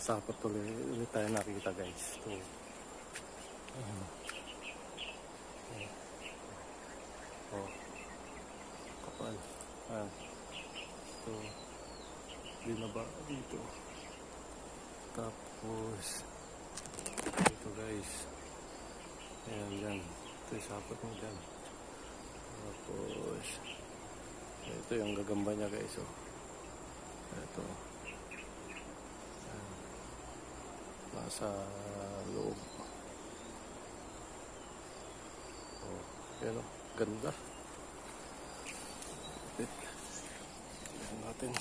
sapot ulit tayo nakita guys. Ito. Oh. Kapal. Ito. Binaba dito. Tapos ito guys. Ayan dyan. Ito yung sapot mo dyan. Tapos ito yung gagamba niya guys. Oh. Ito. Nasa loob. Oh, yan o. Ganda. Tignan natin.